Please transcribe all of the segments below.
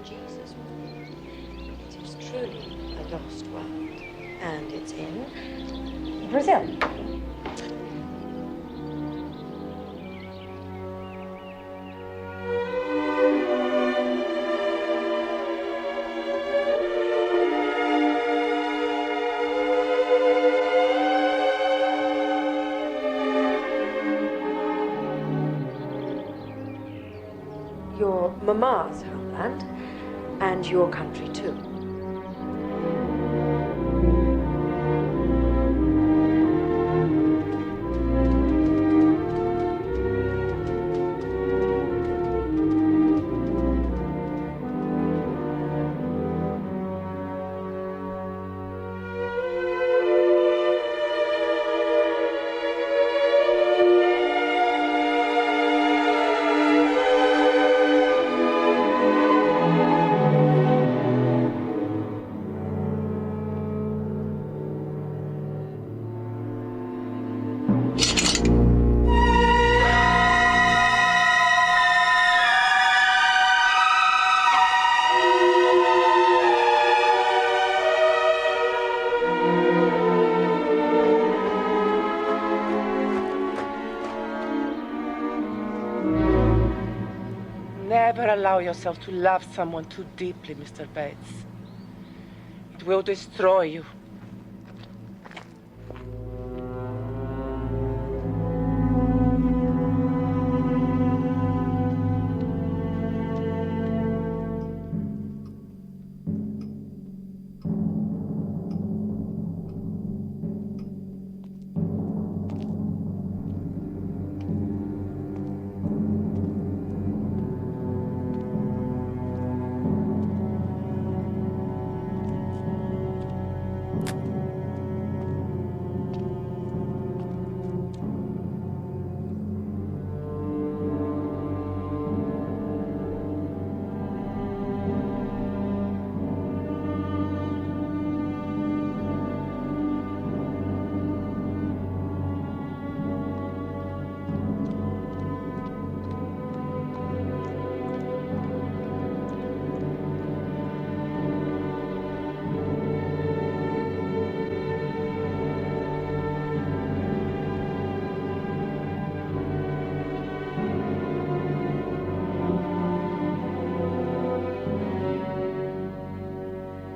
Jesus. It is truly a lost world. And it's in Brazil. Your mama's homeland, and your country too. Never allow yourself to love someone too deeply, Mr. Bates. It will destroy you.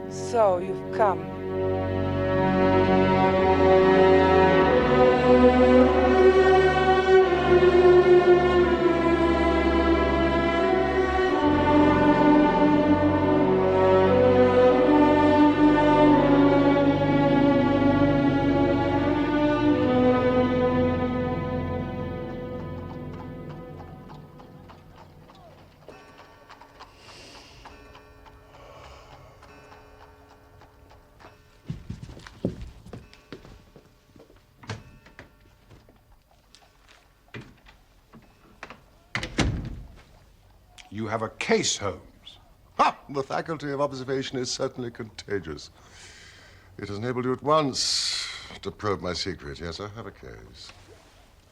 So you've come. You have a case, Holmes. Ha! The faculty of observation is certainly contagious. It has enabled you at once to probe my secret. Yes, I have a case.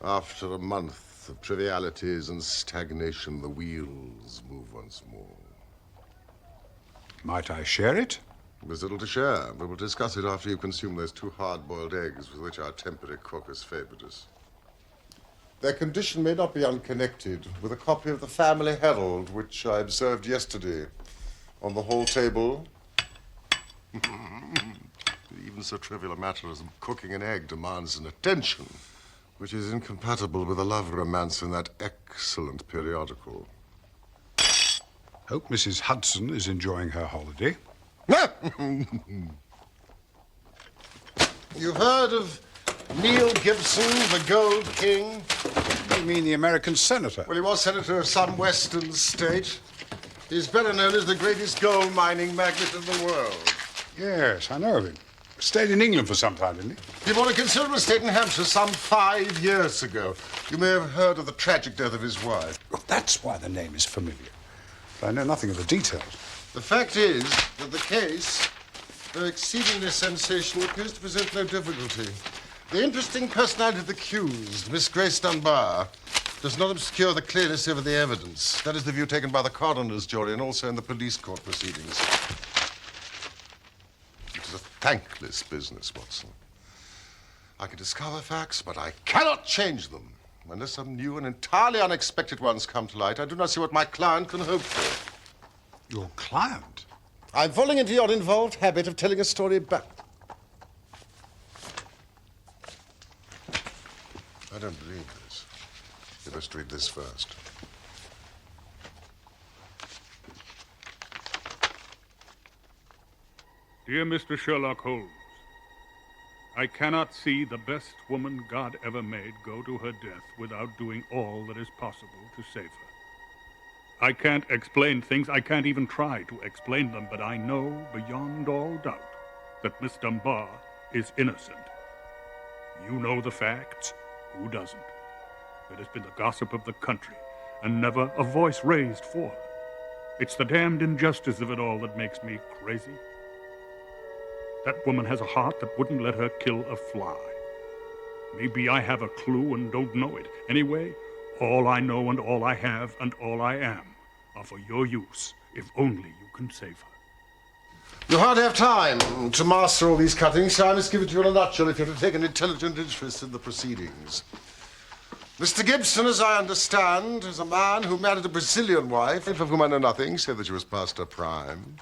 After a month of trivialities and stagnation, the wheels move once more. Might I share it? There's little to share, but we'll discuss it after you consume those 2 hard-boiled eggs with which our temporary cook has favored us. Their condition may not be unconnected with a copy of the Family Herald, which I observed yesterday on the hall table. Even so trivial a matter as cooking an egg demands an attention which is incompatible with the love romance in that excellent periodical. Hope Mrs. Hudson is enjoying her holiday. You've heard of Neil Gibson, the Gold King? You mean the American senator? Well, he was senator of some western state. He's better known as the greatest gold mining magnate in the world. Yes, I know of him. Stayed in England for some time, didn't he? He bought a considerable estate in Hampshire some 5 years ago. You may have heard of the tragic death of his wife. Well, that's why the name is familiar. But I know nothing of the details. The fact is that the case, though exceedingly sensational, appears to present no difficulty. The interesting personality of the accused, Miss Grace Dunbar, does not obscure the clearness of the evidence. That is the view taken by the coroner's jury and also in the police court proceedings. It is a thankless business, Watson. I can discover facts, but I cannot change them. Unless some new and entirely unexpected ones come to light, I do not see what my client can hope for. Your client? I'm falling into your involved habit of telling a story back. I don't believe this. You must read this first. Dear Mr. Sherlock Holmes, I cannot see the best woman God ever made go to her death without doing all that is possible to save her. I can't explain things, I can't even try to explain them, but I know beyond all doubt that Miss Dunbar is innocent. You know the facts. Who doesn't? It has been the gossip of the country, and never a voice raised for her. It's the damned injustice of it all that makes me crazy. That woman has a heart that wouldn't let her kill a fly. Maybe I have a clue and don't know it. Anyway, all I know and all I have and all I am are for your use, if only you can save her. You hardly have time to master all these cuttings, so I must give it to you in a nutshell if you're to take an intelligent interest in the proceedings. Mr. Gibson, as I understand, is a man who married a Brazilian wife, of whom I know nothing, save that she was past her prime,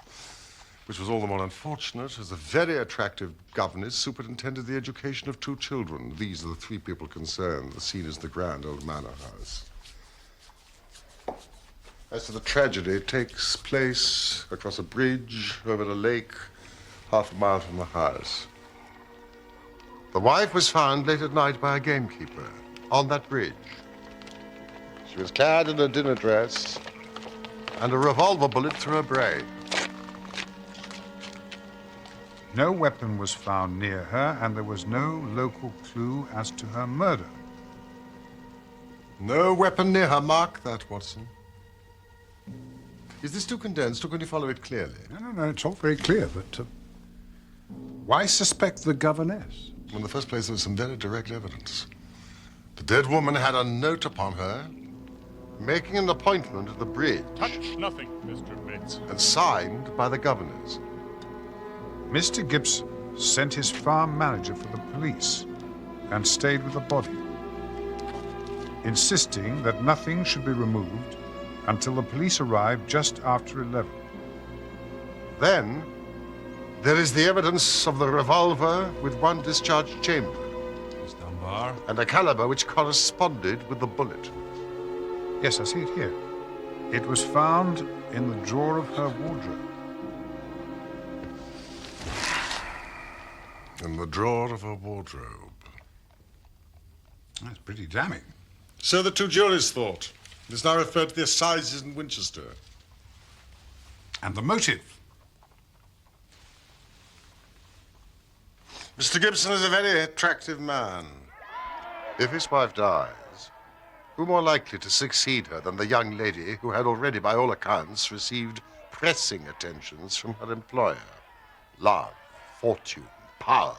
which was all the more unfortunate, as a very attractive governess superintended the education of 2 children. These are the 3 people concerned. The scene is the grand old manor house. As to the tragedy, it takes place across a bridge over a lake, half a mile from the house. The wife was found late at night by a gamekeeper on that bridge. She was clad in a dinner dress and a revolver bullet through her brain. No weapon was found near her, and there was no local clue as to her murder. No weapon near her. Mark that, Watson. Is this too condensed, or can you follow it clearly? No, it's all very clear, but why suspect the governess? In the first place, there was some very direct evidence. The dead woman had a note upon her making an appointment at the bridge. Touch nothing, Mr. Bates. And signed by the governess. Mr. Gibson sent his farm manager for the police and stayed with the body, insisting that nothing should be removed until the police arrived just after 11. Then, there is the evidence of the revolver with 1 discharged chamber. Miss Dunbar? And a caliber which corresponded with the bullet. Yes, I see it here. It was found in the drawer of her wardrobe. In the drawer of her wardrobe. That's pretty damning. So the 2 juries thought. It is now referred to the assizes in Winchester. And the motive? Mr. Gibson is a very attractive man. If his wife dies, who more likely to succeed her than the young lady who had already, by all accounts, received pressing attentions from her employer? Love, fortune, power,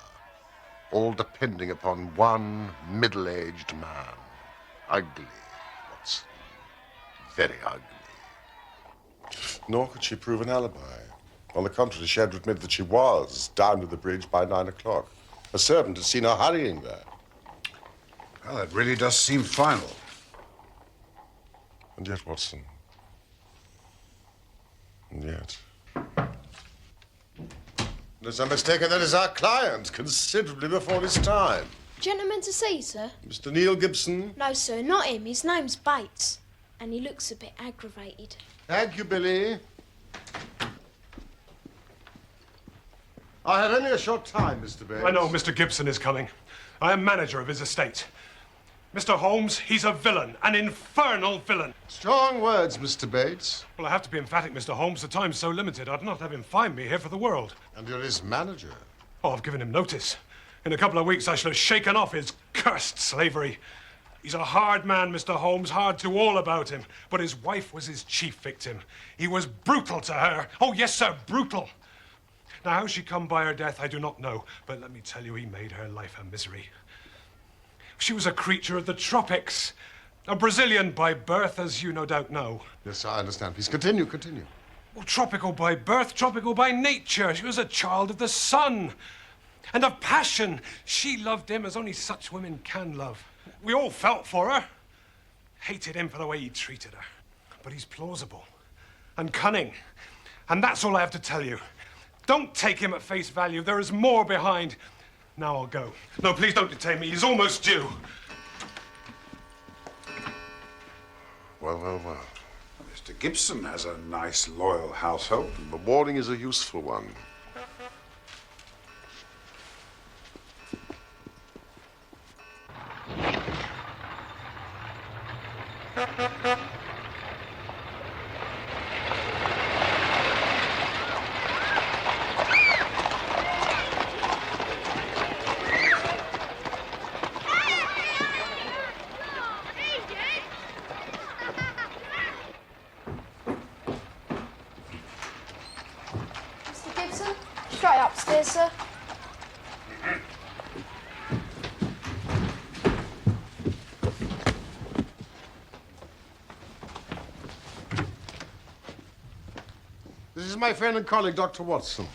all depending upon one middle-aged man. Ugly, Watson. Very ugly. Nor could she prove an alibi. On the contrary, she had to admit that she was down to the bridge by 9 o'clock. A servant had seen her hurrying there. Well, that really does seem final. And yet, Watson, and yet... Unless I'm mistaken, that is our client, considerably before his time. Gentleman to see, sir? Mr. Neil Gibson. No, sir, not him. His name's Bates. And he looks a bit aggravated. Thank you, Billy. I have only a short time, Mr. Bates. I know Mr. Gibson is coming. I am manager of his estate. Mr. Holmes, he's a villain, an infernal villain. Strong words, Mr. Bates. Well, I have to be emphatic, Mr. Holmes. The time's so limited, I'd not have him find me here for the world. And you're his manager. Oh, I've given him notice. In a couple of weeks, I shall have shaken off his cursed slavery. He's a hard man, Mr. Holmes, hard to all about him. But his wife was his chief victim. He was brutal to her. Oh, yes, sir, brutal. Now, how she come by her death, I do not know. But let me tell you, he made her life a misery. She was a creature of the tropics. A Brazilian by birth, as you no doubt know. Yes, I understand. Please continue, continue. Well, tropical by birth, tropical by nature. She was a child of the sun and of passion. She loved him as only such women can love. We all felt for her. Hated him for the way he treated her. But he's plausible and cunning. And that's all I have to tell you. Don't take him at face value. There is more behind. Now I'll go. No, please don't detain me. He's almost due. Well, well, well. Mr. Gibson has a nice, loyal household. The warning is a useful one. Mr. Gibson, straight upstairs, sir. This is my friend and colleague, Dr. Watson.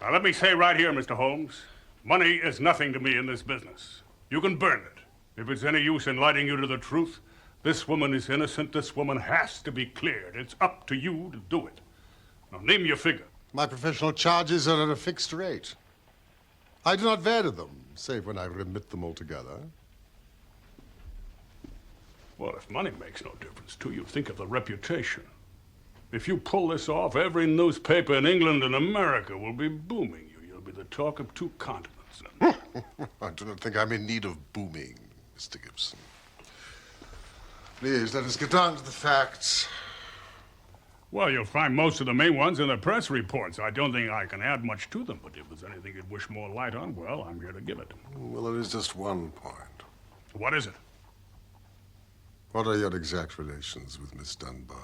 Now, let me say right here, Mr. Holmes, money is nothing to me in this business. You can burn it. If it's any use in lighting you to the truth, this woman is innocent. This woman has to be cleared. It's up to you to do it. Now, name your figure. My professional charges are at a fixed rate. I do not vary them, save when I remit them altogether. Well, if money makes no difference to you, think of the reputation. If you pull this off, every newspaper in England and America will be booming you. You'll be the talk of two continents. I do not think I'm in need of booming, Mr. Gibson. Please, let us get down to the facts. Well, you'll find most of the main ones in the press reports. I don't think I can add much to them, but if there's anything you'd wish more light on, well, I'm here to give it. Well, there is just one point. What is it? What are your exact relations with Miss Dunbar?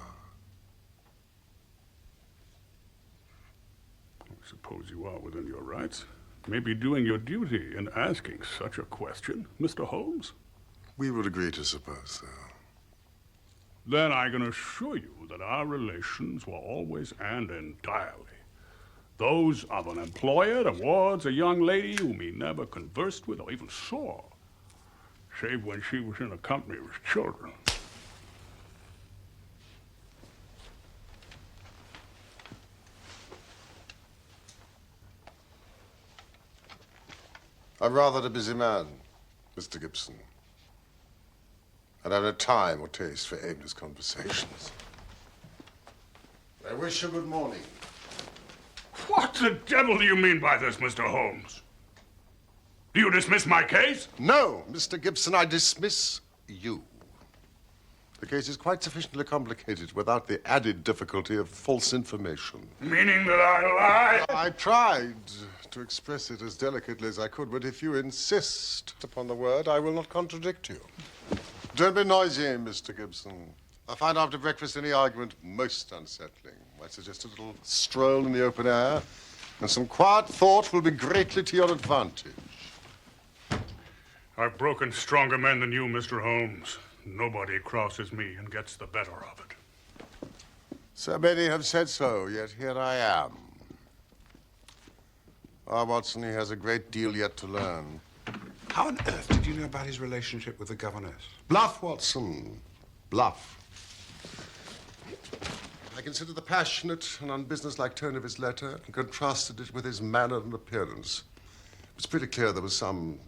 I suppose you are within your rights. Maybe doing your duty in asking such a question, Mr. Holmes. We would agree to suppose so. Then I can assure you that our relations were always and entirely those of an employer towards a young lady whom he never conversed with or even saw, save when she was in the company of his children. I'm rather a busy man, Mr. Gibson. And I have no time or taste for aimless conversations. I wish you good morning. What the devil do you mean by this, Mr. Holmes? Do you dismiss my case? No, Mr. Gibson, I dismiss you. The case is quite sufficiently complicated without the added difficulty of false information. Meaning that I lied? I tried to express it as delicately as I could, but if you insist upon the word, I will not contradict you. Don't be noisy, Mr. Gibson. I find after breakfast any argument most unsettling. I suggest a little stroll in the open air, and some quiet thought will be greatly to your advantage. I've broken stronger men than you, Mr. Holmes. Nobody crosses me and gets the better of it. So many have said so, yet here I am. Ah, Watson, he has a great deal yet to learn. How on earth did you know about his relationship with the governess? Bluff, Watson. Bluff. I consider the passionate and unbusinesslike tone of his letter and contrasted it with his manner and appearance. It was pretty clear there was some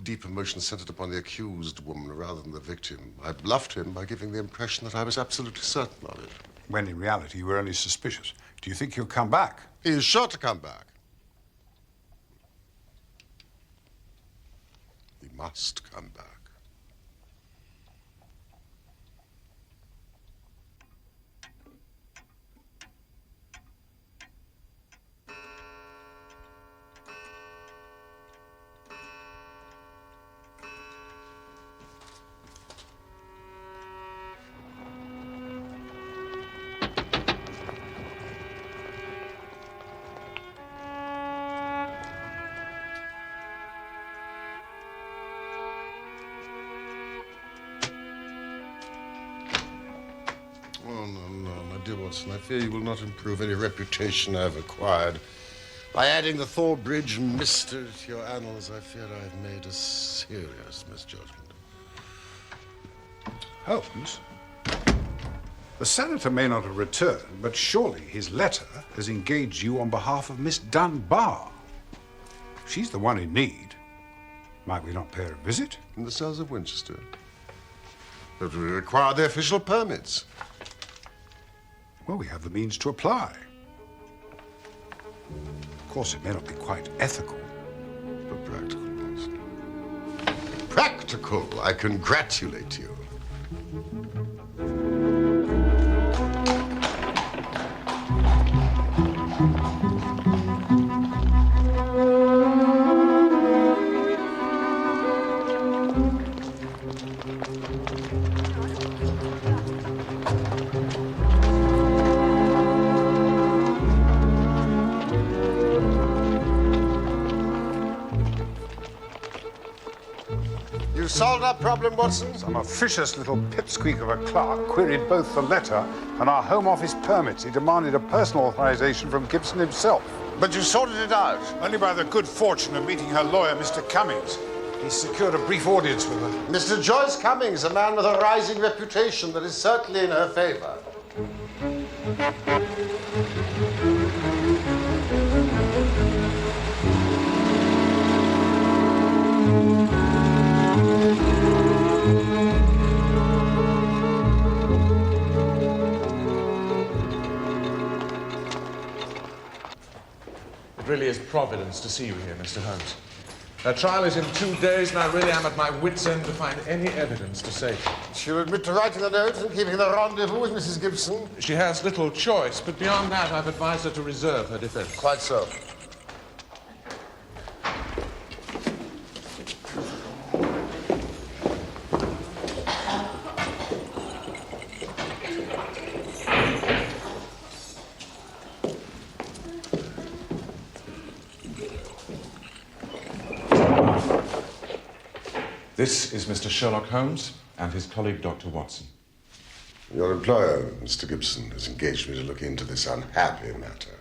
deep emotion centered upon the accused woman rather than the victim. I bluffed him by giving the impression that I was absolutely certain of it. When in reality you were only suspicious. Do you think he'll come back? He is sure to come back. He must come back. dear Watson, I fear you will not improve any reputation I have acquired. By adding the Thor Bridge mystery to your annals, I fear I have made a serious misjudgment. Holmes? The senator may not have returned, but surely his letter has engaged you on behalf of Miss Dunbar. She's the one in need. Might we not pay her a visit? In the cells of Winchester. But we require the official permits. Well, we have the means to apply. Of course, it may not be quite ethical. But practical, Watson. Practical, I congratulate you. You solved our problem, Watson? Some officious little pipsqueak of a clerk queried both the letter and our Home Office permits. He demanded a personal authorization from Gibson himself. But you sorted it out. Only by the good fortune of meeting her lawyer, Mr. Cummings. He secured a brief audience with her. Mr. Joyce Cummings, a man with a rising reputation that is certainly in her favor. It really is providence to see you here, Mr. Holmes. Her trial is in 2 days, and I really am at my wit's end to find any evidence to save her. She'll admit to writing the note and keeping the rendezvous with Mrs. Gibson. She has little choice, but beyond that, I've advised her to reserve her defense. Quite so. This is Mr. Sherlock Holmes and his colleague, Dr. Watson. Your employer, Mr. Gibson, has engaged me to look into this unhappy matter.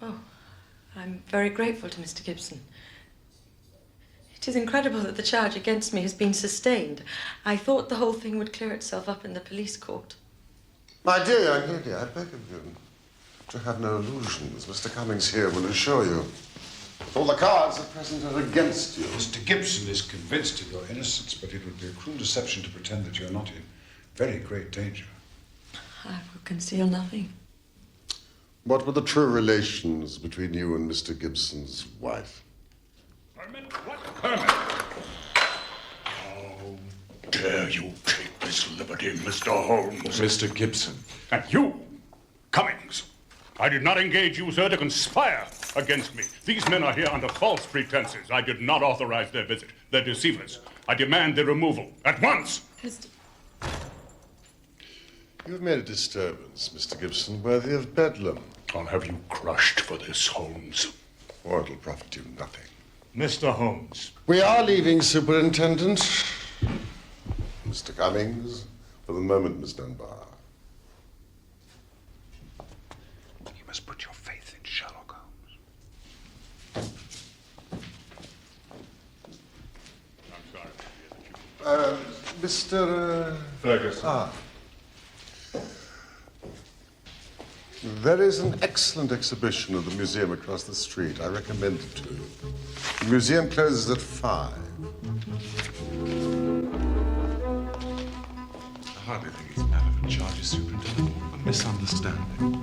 Oh, I'm very grateful to Mr. Gibson. It is incredible that the charge against me has been sustained. I thought the whole thing would clear itself up in the police court. My dear young lady, I beg of you to have no illusions. Mr. Cummings here will assure you. All the cards at present are against you. Mr. Gibson is convinced of your innocence, but it would be a cruel deception to pretend that you're not in very great danger. I will conceal nothing. What were the true relations between you and Mr. Gibson's wife? Permit? What permit? How dare you take this liberty, Mr. Holmes? Mr. Gibson. And you, Cummings. I did not engage you, sir, to conspire against me. These men are here under false pretenses. I did not authorize their visit. They're deceivers. I demand their removal at once. Mr. You've made a disturbance, Mr. Gibson, worthy of bedlam. I'll have you crushed for this, Holmes. Or it'll profit you nothing. Mr. Holmes. We are leaving, Superintendent. Mr. Cummings, for the moment, Miss Dunbar. You must put your faith in Sherlock Holmes. I'm sorry. Mr. Ferguson. There is an excellent exhibition at the museum across the street. I recommend it to you. The museum closes at 5. I hardly think it's a matter for charges, Superintendent. A misunderstanding.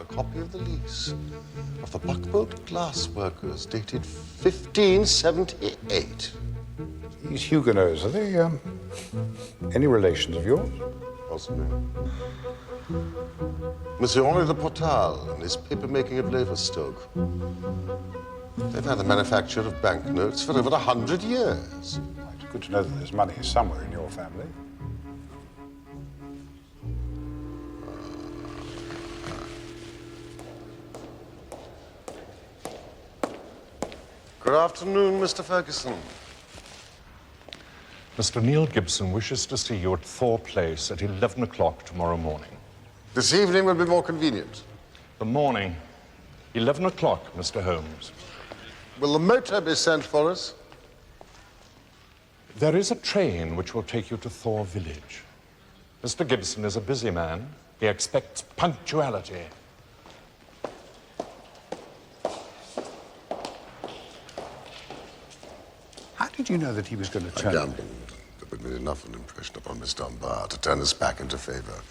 Copy of the lease of the Buckbolt Glass Workers dated 1578. These Huguenots, are they, any relations of yours? Possibly. Monsieur Henri de Portal and his paper-making of Leverstoke. They've had the manufacture of banknotes for over 100 years. It's good to know that there's money somewhere in your family. Good afternoon, Mr. Ferguson. Mr. Neil Gibson wishes to see you at Thor Place at 11 o'clock tomorrow morning. This evening will be more convenient. The morning, 11 o'clock, Mr. Holmes. Will the motor be sent for us? There is a train which will take you to Thor Village. Mr. Gibson is a busy man. He expects punctuality. How did you know that he was going to I turn? gambled that we'd made enough of an impression upon Miss Dunbar to turn us back into favor.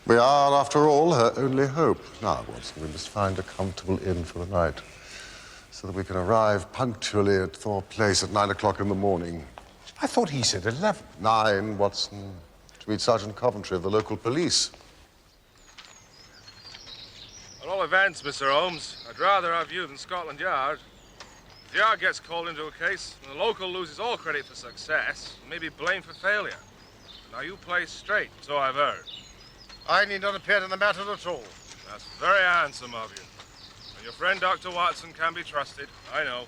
We are, after all, her only hope. Now, Watson, we must find a comfortable inn for the night so that we can arrive punctually at Thor Place at 9 o'clock in the morning. I thought he said 11. 9, Watson, to meet Sergeant Coventry of the local police. At all events, Mr. Holmes, I'd rather have you than Scotland Yard. If the Yard gets called into a case, and the local loses all credit for success, and may be blamed for failure. Now you play straight, so I've heard. I need not appear in the matter at all. That's very handsome of you. And your friend Dr. Watson can be trusted, I know.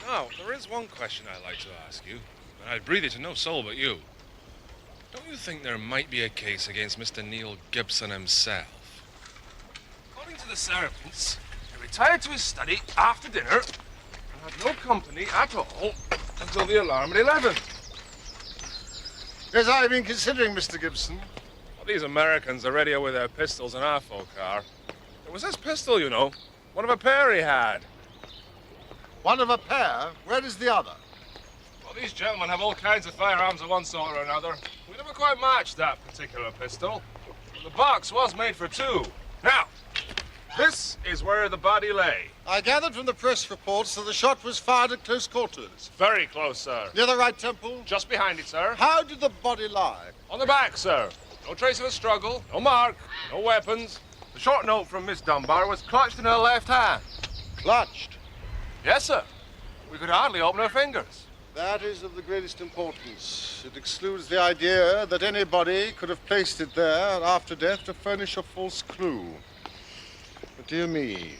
Now, there is one question I'd like to ask you, and I'd breathe it to no soul but you. Don't you think there might be a case against Mr. Neil Gibson himself? According to the servants, he retired to his study after dinner and had no company at all until the alarm at 11. Yes, I've been considering, Mr. Gibson. Well, these Americans are readier with their pistols than our folk are. It was this pistol, you know, one of a pair he had. One of a pair? Where is the other? Well, these gentlemen have all kinds of firearms of one sort or another. We never quite matched that particular pistol. But the box was made for two. Now, this is where the body lay. I gathered from the press reports that the shot was fired at close quarters. Very close, sir. Near the right temple? Just behind it, sir. How did the body lie? On the back, sir. No trace of a struggle, no mark, no weapons. The short note from Miss Dunbar was clutched in her left hand. Clutched? Yes, sir. We could hardly open her fingers. That is of the greatest importance. It excludes the idea that anybody could have placed it there after death to furnish a false clue. But dear me.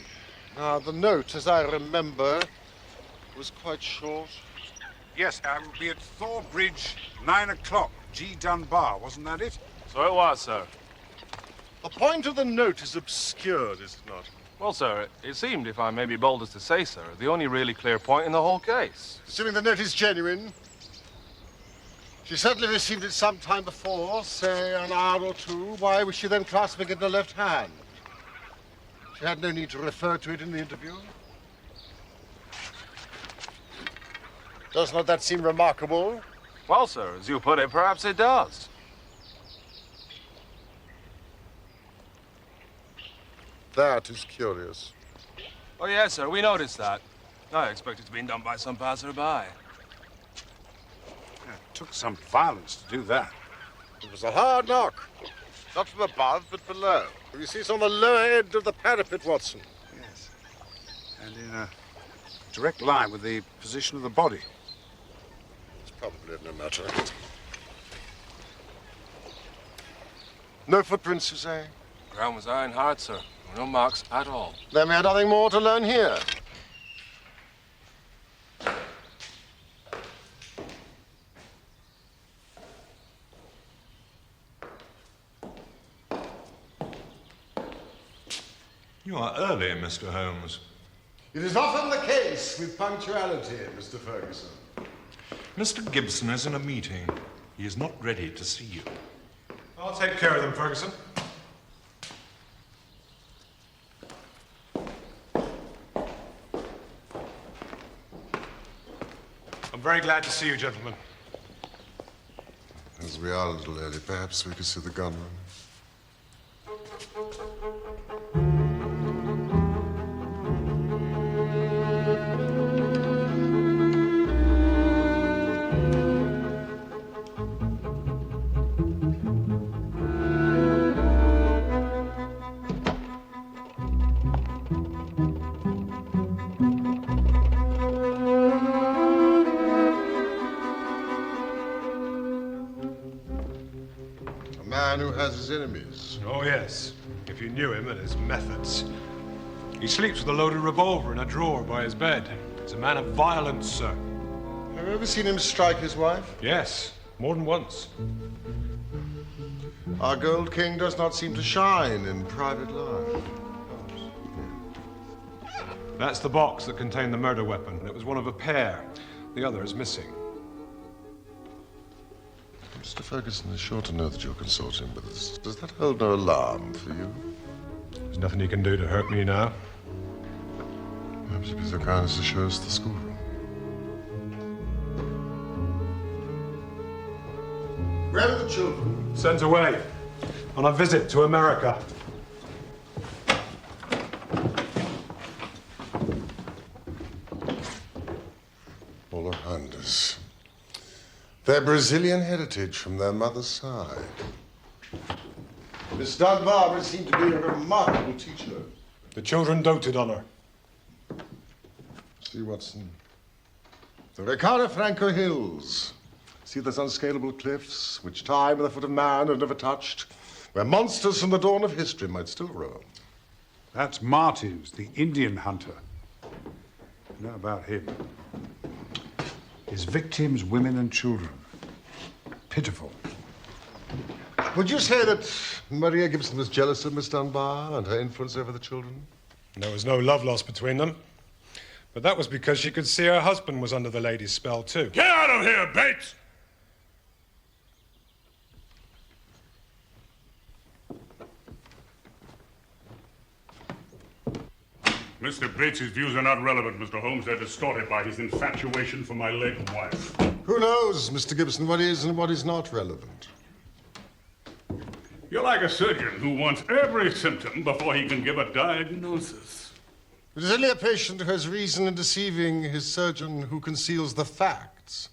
Now, the note, as I remember, was quite short. Yes, we'll be at Thor Bridge, 9 o'clock. G. Dunbar, wasn't that it? So it was, sir. The point of the note is obscured, is it not? Well, sir, it seemed, if I may be bold as to say, sir, the only really clear point in the whole case. Assuming the note is genuine, she certainly received it some time before, say an hour or two. Why was she then clasping it in her left hand? She had no need to refer to it in the interview. Does not that seem remarkable? Well, sir, as you put it, perhaps it does. That is curious. Oh, yes, sir, we noticed that. I expect it's been done by some passerby. Yeah, it took some violence to do that. It was a hard knock. Not from above, but below. You see, it's on the lower end of the parapet, Watson. Yes. And in a direct line with the position of the body. It's probably no matter. No footprints, you say? Ground was iron hard, sir. No marks at all. Then we had nothing more to learn here. You are early, Mr. Holmes. It is often the case with punctuality, Mr. Ferguson. Mr. Gibson is in a meeting. He is not ready to see you. I'll take care of them, Ferguson. I'm very glad to see you, gentlemen. As we are a little early, perhaps we could see the gunman. A man who has his enemies. Oh, yes. If you knew him and his methods. He sleeps with a loaded revolver in a drawer by his bed. He's a man of violence, sir. Have you ever seen him strike his wife? Yes, more than once. Our Gold King does not seem to shine in private life. That's the box that contained the murder weapon. It was one of a pair. The other is missing. Mr. Ferguson is sure to know that you're consorting with us. Does that hold no alarm for you? There's nothing he can do to hurt me now. Perhaps you'd be so kind as to show us the schoolroom. Where are the children? Sent away on a visit to America. All around us. Their Brazilian heritage from their mother's side. Miss Dunbar would seem to be a remarkable teacher. The children doted on her. See, Watson. The Ricardo Franco Hills. See those unscalable cliffs, which time and the foot of man have never touched, where monsters from the dawn of history might still roam. That's Martins, the Indian hunter. You know about him. His victims, women and children. Pitiful. Would you say that Maria Gibson was jealous of Miss Dunbar and her influence over the children? There was no love lost between them. But that was because she could see her husband was under the lady's spell, too. Get out of here, Bates! Mr. Bates' views are not relevant, Mr. Holmes. They're distorted by his infatuation for my late wife. Who knows, Mr. Gibson, what is and what is not relevant? You're like a surgeon who wants every symptom before he can give a diagnosis. It is only a patient who has reason in deceiving his surgeon who conceals the facts.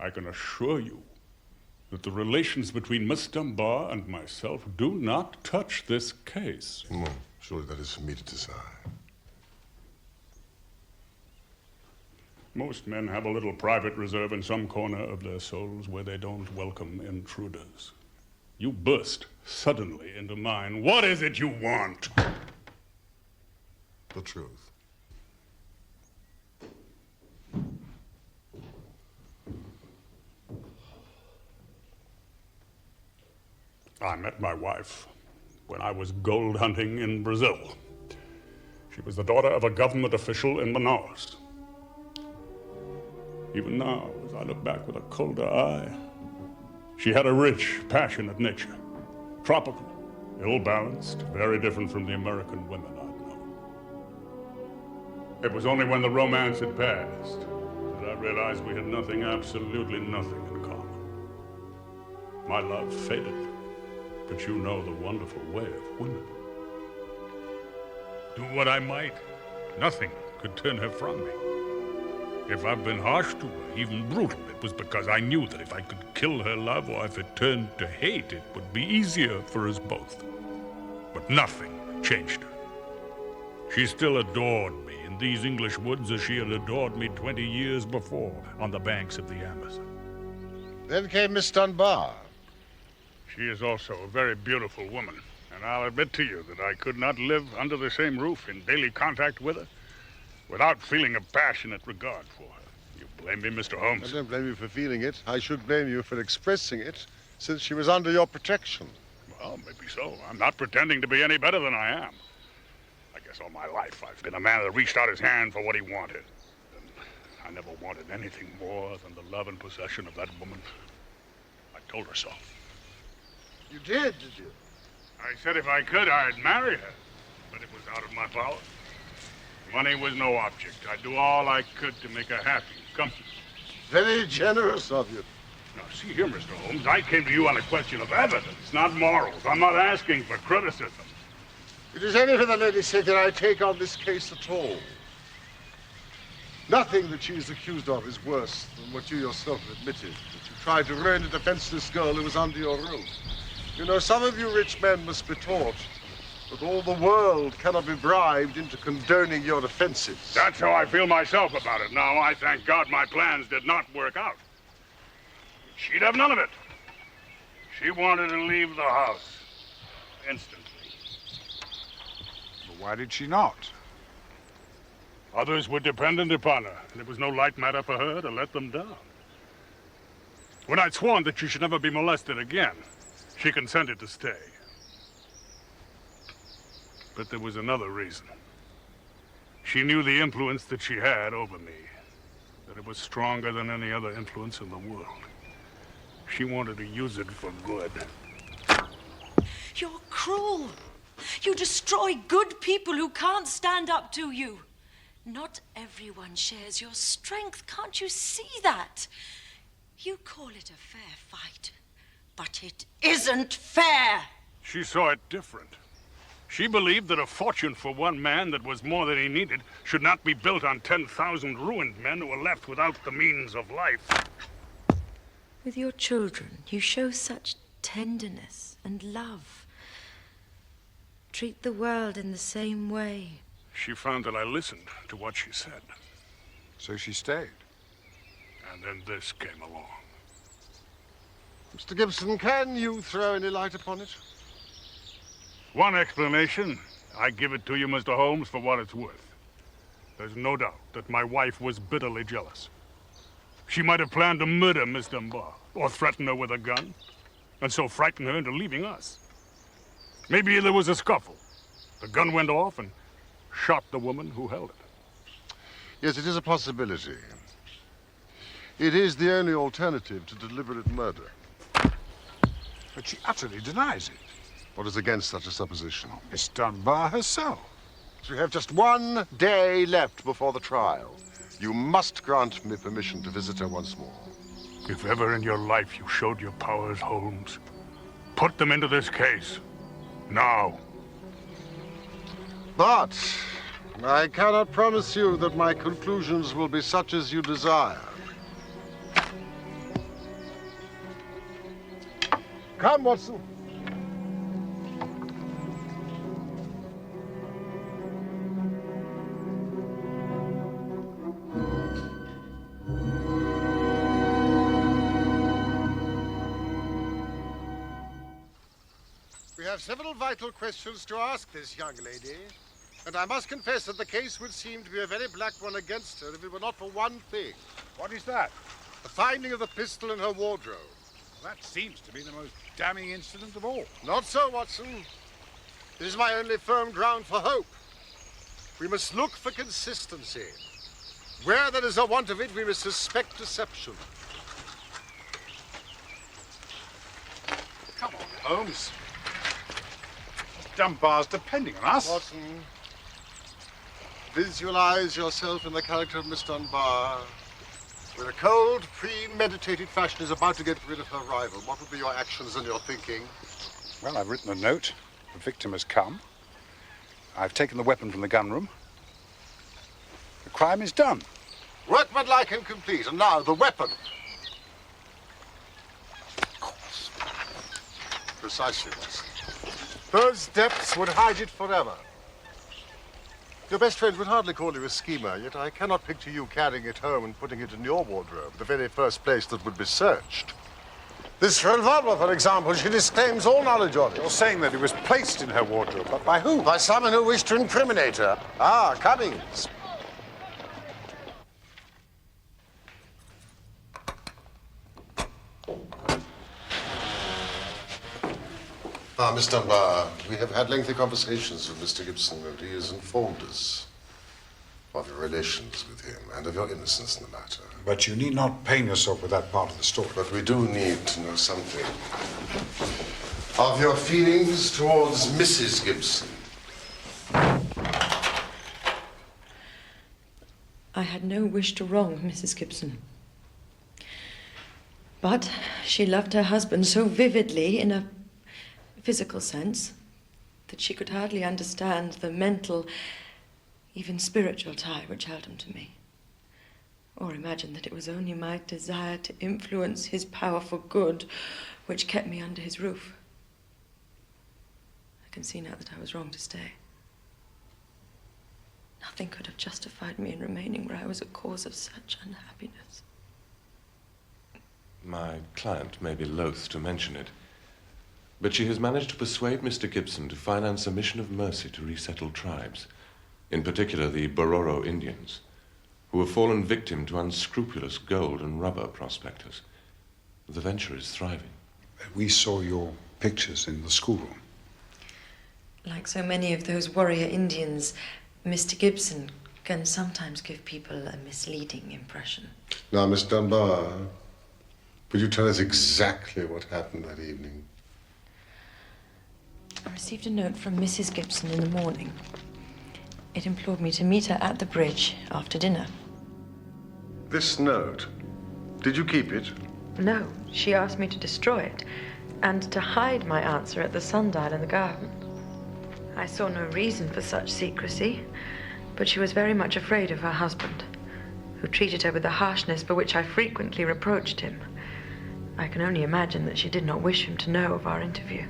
I can assure you that the relations between Miss Dunbar and myself do not touch this case. Well, surely that is for me to decide. Most men have a little private reserve in some corner of their souls where they don't welcome intruders. You burst suddenly into mine. What is it you want? The truth. I met my wife when I was gold hunting in Brazil. She was the daughter of a government official in Manaus. Even now, as I look back with a colder eye, she had a rich, passionate nature. Tropical, ill-balanced, very different from the American women I'd known. It was only when the romance had passed that I realized we had nothing, absolutely nothing in common. My love faded, but you know the wonderful way of women. Do what I might, nothing could turn her from me. If I've been harsh to her, even brutal, it was because I knew that if I could kill her love or if it turned to hate, it would be easier for us both. But nothing changed her. She still adored me in these English woods as she had adored me 20 years before on the banks of the Amazon. Then came Miss Dunbar. She is also a very beautiful woman, and I'll admit to you that I could not live under the same roof in daily contact with her without feeling a passionate regard for her. You blame me, Mr. Holmes? I don't blame you for feeling it. I should blame you for expressing it, since she was under your protection. Well, maybe so. I'm not pretending to be any better than I am. I guess all my life I've been a man that reached out his hand for what he wanted. And I never wanted anything more than the love and possession of that woman. I told her so. You did you? I said if I could, I'd marry her. But it was out of my power. Money was no object. I'd do all I could to make her happy and comfortable. Very generous of you. Now, see here, Mr. Holmes, I came to you on a question of evidence, not morals. I'm not asking for criticism. It is only for the lady's sake that I take on this case at all. Nothing that she is accused of is worse than what you yourself admitted, that you tried to ruin a defenseless girl who was under your roof. You know, some of you rich men must be taught that all the world cannot be bribed into condoning your offenses. That's how I feel myself about it now. I thank God my plans did not work out. She'd have none of it. She wanted to leave the house instantly. But Why did she not? Others were dependent upon her, and it was no light matter for her to let them down. When I'd sworn that she should never be molested again, she consented to stay. But there was another reason. She knew the influence that she had over me, that it was stronger than any other influence in the world. She wanted to use it for good. You're cruel. You destroy good people who can't stand up to you. Not everyone shares your strength. Can't you see that? You call it a fair fight, but it isn't fair. She saw it different. She believed that a fortune for one man that was more than he needed should not be built on 10,000 ruined men who were left without the means of life. With your children, you show such tenderness and love. Treat the world in the same way. She found that I listened to what she said. So she stayed. And then this came along. Mr. Gibson, can you throw any light upon it? One explanation. I give it to you, Mr. Holmes, for what it's worth. There's no doubt that my wife was bitterly jealous. She might have planned to murder Miss Dunbar, or threaten her with a gun, and so frighten her into leaving us. Maybe there was a scuffle. The gun went off and shot the woman who held it. Yes, it is a possibility. It is the only alternative to deliberate murder. But she utterly denies it. What is against such a supposition? Miss Dunbar herself. We have just 1 day left before the trial. You must grant me permission to visit her once more. If ever in your life you showed your powers, Holmes, put them into this case. Now. But I cannot promise you that my conclusions will be such as you desire. Come, Watson. We have several vital questions to ask this young lady, and I must confess that the case would seem to be a very black one against her if it were not for one thing. What is that? The finding of the pistol in her wardrobe. That seems to be the most damning incident of all. Not so, Watson. It is my only firm ground for hope. We must look for consistency. Where there is a want of it, we must suspect deception. Come on, Holmes. Dunbar's depending on us. Watson, visualize yourself in the character of Miss Dunbar. When a cold, premeditated fashion is about to get rid of her rival, what would be your actions and your thinking? Well, I've written a note. The victim has come. I've taken the weapon from the gun room. The crime is done. Workmanlike and complete. And now, the weapon. Of course. Precisely, Watson. Those depths would hide it forever. Your best friend would hardly call you a schemer, yet I cannot picture you carrying it home and putting it in your wardrobe, the very first place that would be searched. This revolver, for example, she disclaims all knowledge of it. You're saying that it was placed in her wardrobe, but by who? By someone who wished to incriminate her. Ah, Cummings. Ah, Miss Dunbar, we have had lengthy conversations with Mr. Gibson, and he has informed us of your relations with him and of your innocence in the matter. But you need not pain yourself with that part of the story. But we do need to know something of your feelings towards Mrs. Gibson. I had no wish to wrong Mrs. Gibson. But she loved her husband so vividly in a physical sense that she could hardly understand the mental, even spiritual tie which held him to me, or imagine that it was only my desire to influence his power for good which kept me under his roof. I can see now that I was wrong to stay. Nothing could have justified me in remaining where I was a cause of such But she has managed to persuade Mr. Gibson to finance a mission of mercy to resettle tribes, in particular the Bororo Indians, who have fallen victim to unscrupulous gold and rubber prospectors. The venture is thriving. We saw your pictures in the schoolroom. Like so many of those warrior Indians, Mr. Gibson can sometimes give people a misleading impression. Now, Miss Dunbar, would you tell us exactly what happened that evening? I received a note from Mrs. Gibson in the morning. It implored me to meet her at the bridge after dinner. This note, did you keep it? No, she asked me to destroy it and to hide my answer at the sundial in the garden. I saw no reason for such secrecy, but she was very much afraid of her husband, who treated her with the harshness for which I frequently reproached him. I can only imagine that she did not wish him to know of our interview.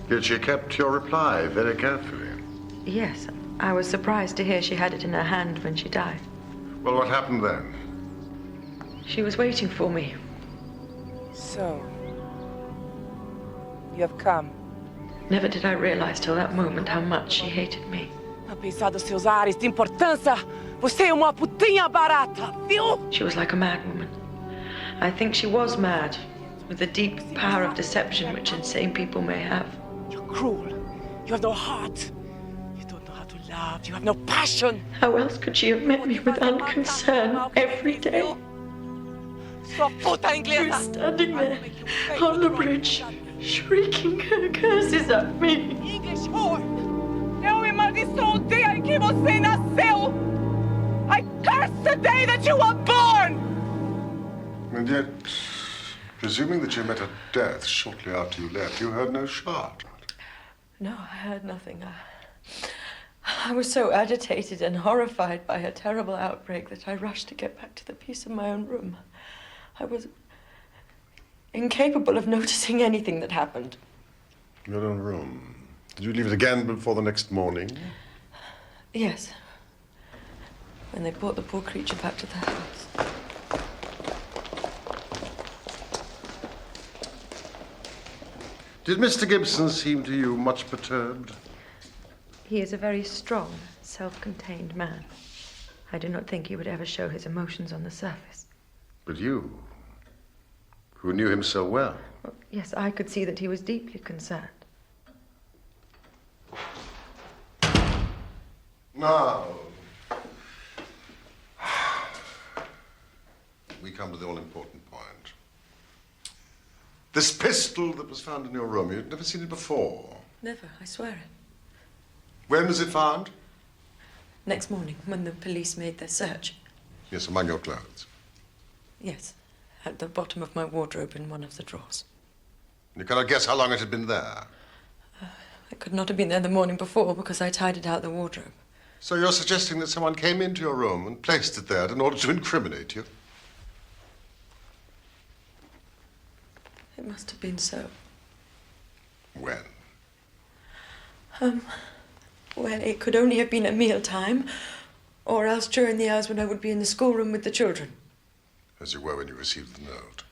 Yet she kept your reply very carefully. Yes, I was surprised to hear she had it in her hand when she died. Well, what happened then? She was waiting for me. So, you have come. Never did I realize till that moment how much she hated me. Apesar dos seus ares de importância, você é uma putinha barata, viu? She was like a madwoman. I think she was mad, with the deep power of deception which insane people may have. You're cruel. You have no heart. You don't know how to love. You have no passion. How else could she have met me with unconcern every day? Sua puta She inglesa. was standing there on the bridge, shrieking her curses at me. English whore. Eu amaldiçoo o dia em que você nasceu. I curse the day that you were born. And yet, presuming that you met her death shortly after you left, you heard no shot. No, I heard nothing. I was so agitated and horrified by her terrible outbreak that I rushed to get back to the peace of my own room. I was incapable of noticing anything that happened. Your own room. Did you leave it again before the next morning? Yes. When they brought the poor creature back to the house. Did Mr. Gibson seem to you much perturbed? He is a very strong, self-contained man. I do not think he would ever show his emotions on the surface. But you, who knew him so well. Well, yes, I could see that he was deeply concerned. Now, we come to the all-important point. This pistol that was found in your room, you'd never seen it before. Never, I swear it. When was it found? Next morning, when the police made their search. Yes, among your clothes. Yes, at the bottom of my wardrobe in one of the drawers. You cannot guess how long it had been there. It could not have been there the morning before because I tied it out the wardrobe. So you're suggesting that someone came into your room and placed it there in order to incriminate you? It must have been so. When? Well, it could only have been at mealtime, or else during the hours when I would be in the schoolroom with the children. As you were when you received the note.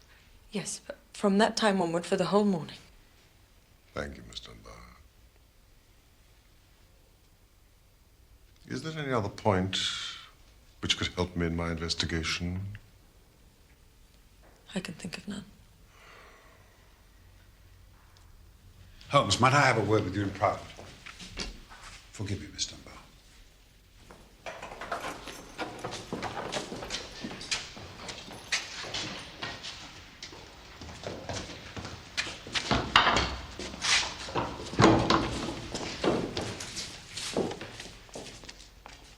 Yes, but from that time onward for the whole morning. Thank you, Miss Dunbar. Is there any other point which could help me in my investigation? I can think of none. Holmes, might I have a word with you in private? Forgive me, Miss Dunbar.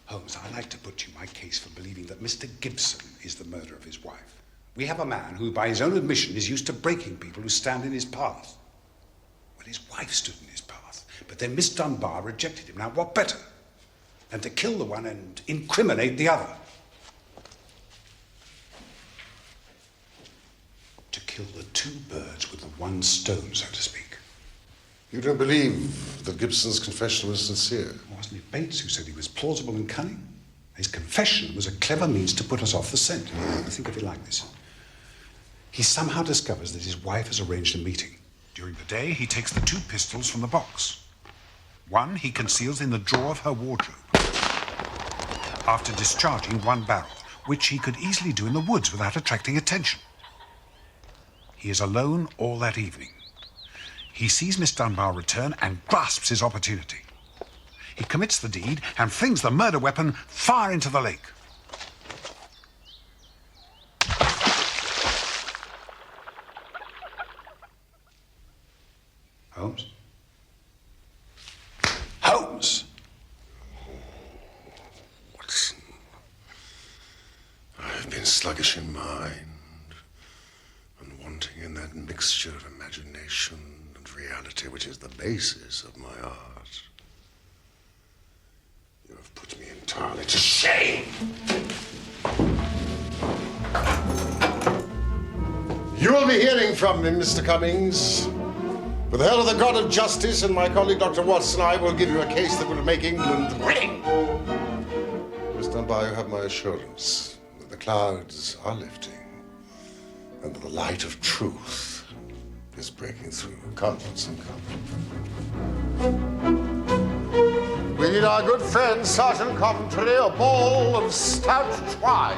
Holmes, I'd like to put you my case for believing that Mr. Gibson is the murderer of his wife. We have a man who, by his own admission, is used to breaking people who stand in his path. Well, his wife stood in his path, but then Miss Dunbar rejected him. Now, what better than to kill the one and incriminate the other? To kill the two birds with the one stone, so to speak. You don't believe that Gibson's confession was sincere? Wasn't it Bates who said he was plausible and cunning? His confession was a clever means to put us off the scent. Think of it like this. He somehow discovers that his wife has arranged a meeting During the day, he takes the 2 pistols from the box. One he conceals in the drawer of her wardrobe. After discharging 1 barrel, which he could easily do in the woods without attracting attention. He is alone all that evening. He sees Miss Dunbar return and grasps his opportunity. He commits the deed and flings the murder weapon far into the lake. Holmes? Holmes! Watson, I have been sluggish in mind and wanting in that mixture of imagination and reality which is the basis of my art. You have put me entirely to shame. You will be hearing from me, Mr. Cummings. With the help of the God of Justice and my colleague Dr. Watson, I will give you a case that will make England ring. Miss Dunbar, you have my assurance that the clouds are lifting and that the light of truth is breaking through. Come, Watson, come. We need our good friend, Sergeant Coventry, a ball of stout twine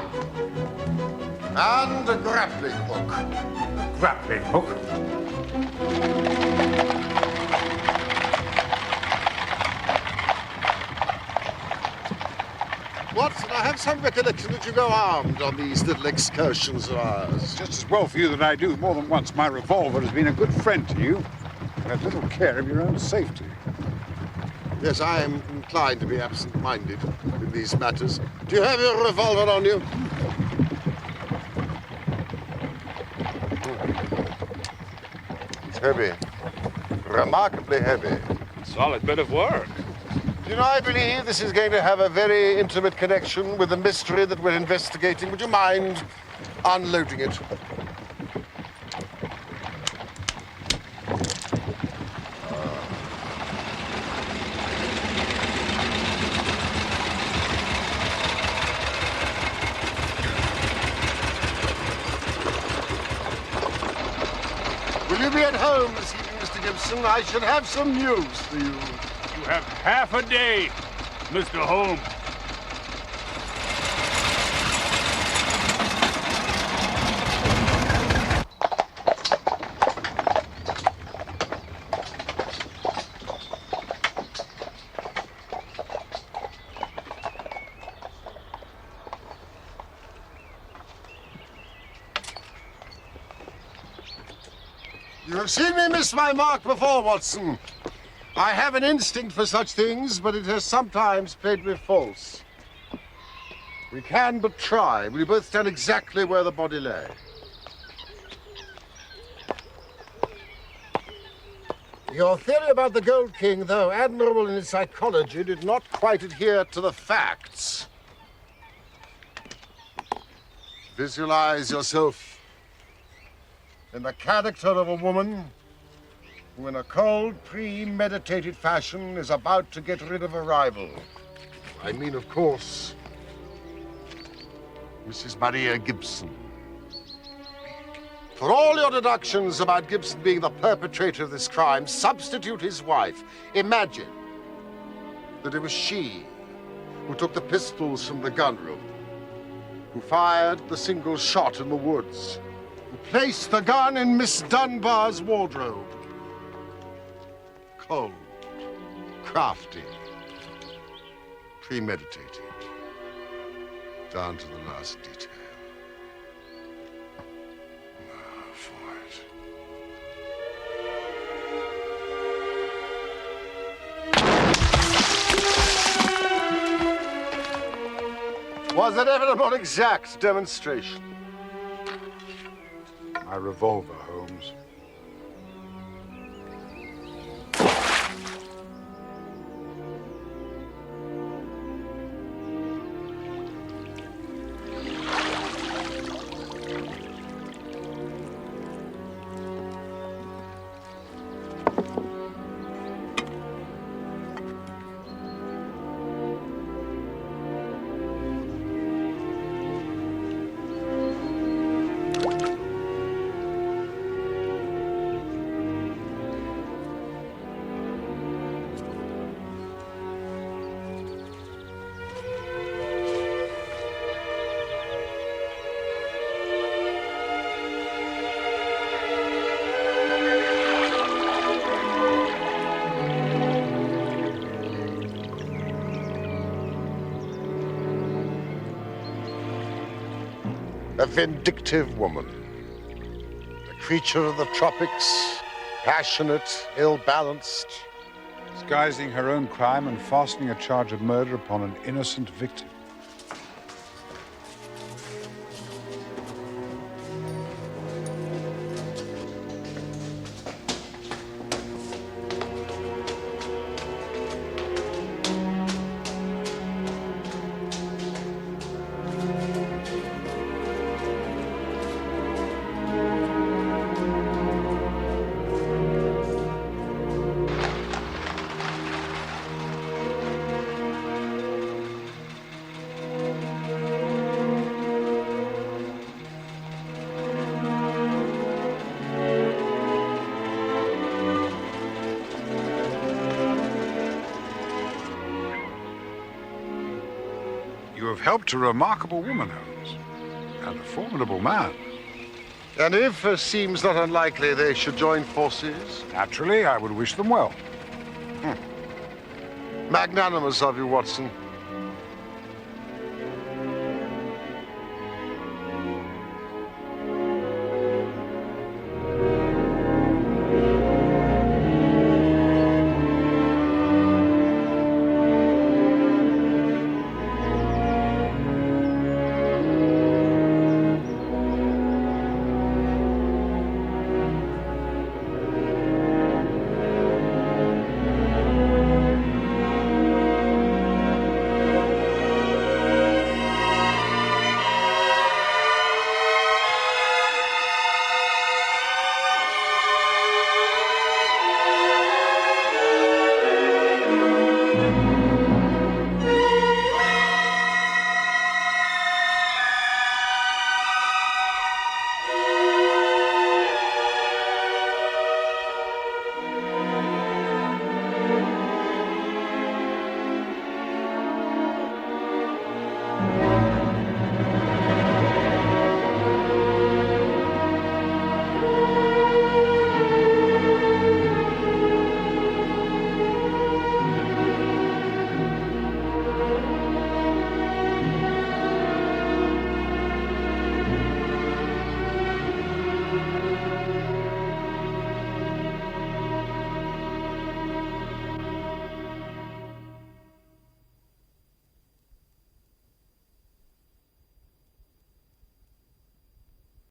and a grappling hook. A grappling hook? Watson, I have some recollection that you go armed on these little excursions of ours. Just as well for you that I do. More than once, my revolver has been a good friend to you. You have little care of your own safety. Yes, I am inclined to be absent-minded in these matters. Do you have your revolver on you? It's heavy. Remarkably heavy. Solid bit of work. You know, I believe this is going to have a very intimate connection with the mystery that we're investigating. Would you mind unloading it? Will you be at home this evening, Mr. Gibson? I should have some news for you. You have half a day, Mr. Holmes. You have seen me miss my mark before, Watson. I have an instinct for such things, but it has sometimes played me false. We can but try. Will you both tell exactly where the body lay? Your theory about the Gold King, though admirable in its psychology, did not quite adhere to the facts. Visualize yourself in the character of a woman who, in a cold, premeditated fashion, is about to get rid of a rival. I mean, of course, Mrs. Maria Gibson. For all your deductions about Gibson being the perpetrator of this crime, substitute his wife. Imagine that it was she who took the pistols from the gun room, who fired the single shot in the woods, who placed the gun in Miss Dunbar's wardrobe. Cold, crafty, premeditated, down to the last detail. Now for it. Was it ever a more exact demonstration? My revolver, Holmes. A vindictive woman. A creature of the tropics, passionate, ill-balanced. Disguising her own crime and fastening a charge of murder upon an innocent victim. You have helped a remarkable woman, Holmes, and a formidable man. And if, as seems not unlikely, they should join forces? Naturally, I would wish them well. Magnanimous of you, Watson.